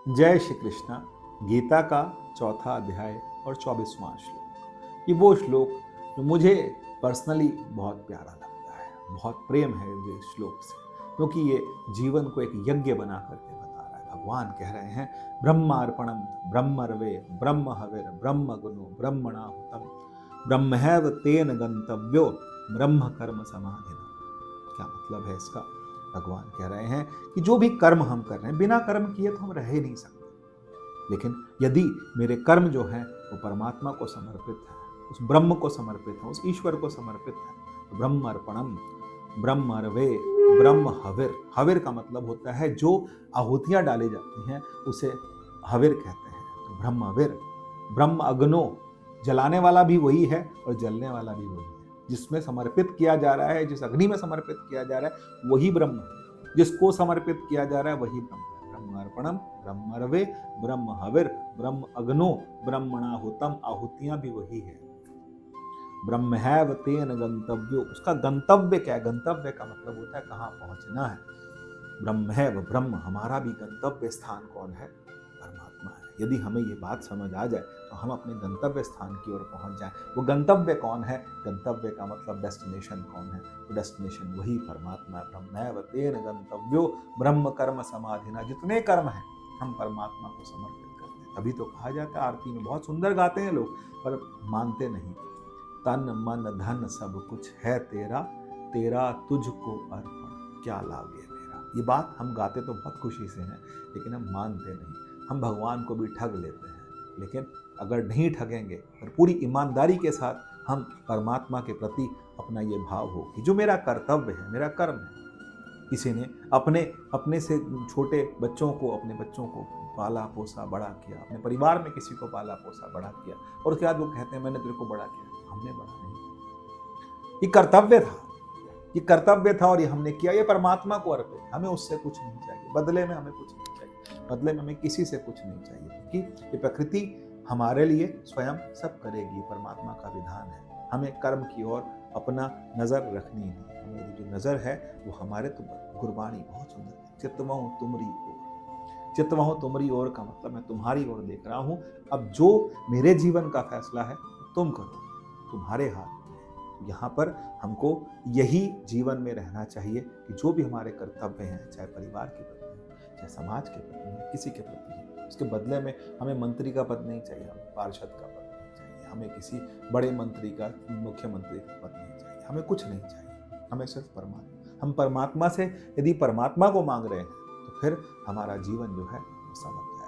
जय श्री कृष्णा। गीता का चौथा अध्याय और 24वां श्लोक। ये वो श्लोक जो मुझे पर्सनली बहुत प्यारा लगता है, बहुत प्रेम है मुझे इस श्लोक से, क्योंकि ये जीवन को एक यज्ञ बना करके बता रहा है। भगवान कह रहे हैं, ब्रह्मार्पणम ब्रह्मर्वे ब्रह्म हविर ब्रह्म गुणो ब्रह्मणाहुतम ब्रह्मैव तेन गंतव्यो ब्रह्म कर्म समाधिना। क्या मतलब है इसका? भगवान कह रहे हैं कि जो भी कर्म हम कर रहे हैं, बिना कर्म किए तो हम रह ही नहीं सकते, लेकिन यदि मेरे कर्म जो हैं वो परमात्मा को समर्पित है, उस ब्रह्म को समर्पित है, उस ईश्वर को समर्पित है, तो ब्रह्म अर्पणम ब्रह्म अर्वे ब्रह्म हविर। हविर का मतलब होता है जो आहुतियां डाली जाती हैं उसे हविर कहते हैं। तो ब्रह्म हविर, ब्रह्म अग्नो, जलाने वाला भी वही है और जलने वाला भी वही है। जिसमें समर्पित किया जा रहा है, जिस अग्नि में समर्पित किया जा रहा है वही ब्रह्म है, जिसको समर्पित किया जा रहा है वही ब्रह्म है। ब्रह्मार्पणम ब्रह्मर्वे ब्रह्म हविर ब्रह्म अग्नो ब्रह्मणाहुतम, आहुतियां भी वही है। ब्रह्मैव तेन गंतव्यो, उसका गंतव्य क्या है? गंतव्य का मतलब होता है कहाँ पहुंचना है। ब्रह्मैव ब्रह्म, हमारा भी गंतव्य स्थान कौन है? परमात्मा है। यदि हमें ये बात समझ आ जाए तो हम अपने गंतव्य स्थान की ओर पहुंच जाएं। वो गंतव्य कौन है? गंतव्य का मतलब डेस्टिनेशन कौन है? तो डेस्टिनेशन वही परमात्मा है। ब्रह्मैव तेन गंतव्यो ब्रह्म कर्म समाधिना। जितने कर्म हैं हम परमात्मा को समर्पित करते हैं। तभी तो कहा जाता है, आरती में बहुत सुंदर गाते हैं लोग, पर मानते नहीं। तन मन धन सब कुछ है तेरा, तेरा तुझको अर्पण, क्या लागे मेरा। ये बात हम गाते तो बहुत खुशी से हैं, लेकिन हम मानते नहीं। हम भगवान को भी ठग लेते हैं, लेकिन अगर नहीं ठगेंगे और पूरी ईमानदारी के साथ हम परमात्मा के प्रति अपना ये भाव हो कि जो मेरा कर्तव्य है, मेरा कर्म है। किसी ने अपने अपने से छोटे बच्चों को, अपने बच्चों को पाला पोसा बड़ा किया, अपने परिवार में किसी को पाला पोसा बड़ा किया, और उसके बाद वो कहते हैं मैंने तेरे को बड़ा किया। हमने बड़ा नहीं, ये कर्तव्य था, ये कर्तव्य था और ये हमने किया, ये परमात्मा को अर्पित है। हमें उससे कुछ नहीं चाहिए, बदले में हमें कुछ नहीं चाहिए, बदले में हमें किसी से कुछ नहीं चाहिए, क्योंकि ये प्रकृति हमारे लिए स्वयं सब करेगी। परमात्मा का विधान है, हमें कर्म की ओर अपना नजर रखनी नहीं। हमें जो नजर है वो हमारे, तो गुरबानी बहुत सुंदर है, चित्तवहु तुमरी ओर। चित्तवहु तुमरी ओर का मतलब मैं तुम्हारी ओर देख रहा हूं। अब जो मेरे जीवन का फैसला है तुम करो, तुम्हारे हाथ। यहाँ पर हमको यही जीवन में रहना चाहिए कि जो भी हमारे कर्तव्य हैं, चाहे परिवार के प्रति, चाहे समाज के प्रति, किसी के प्रति, उसके बदले में हमें मंत्री का पद नहीं चाहिए, हमें पार्षद का पद नहीं चाहिए, हमें किसी बड़े मंत्री का, मुख्यमंत्री का पद नहीं चाहिए, हमें कुछ नहीं चाहिए। हमें सिर्फ परमात्मा, हम परमात्मा से यदि परमात्मा को मांग रहे हैं तो फिर हमारा जीवन जो है वो समझ जाए।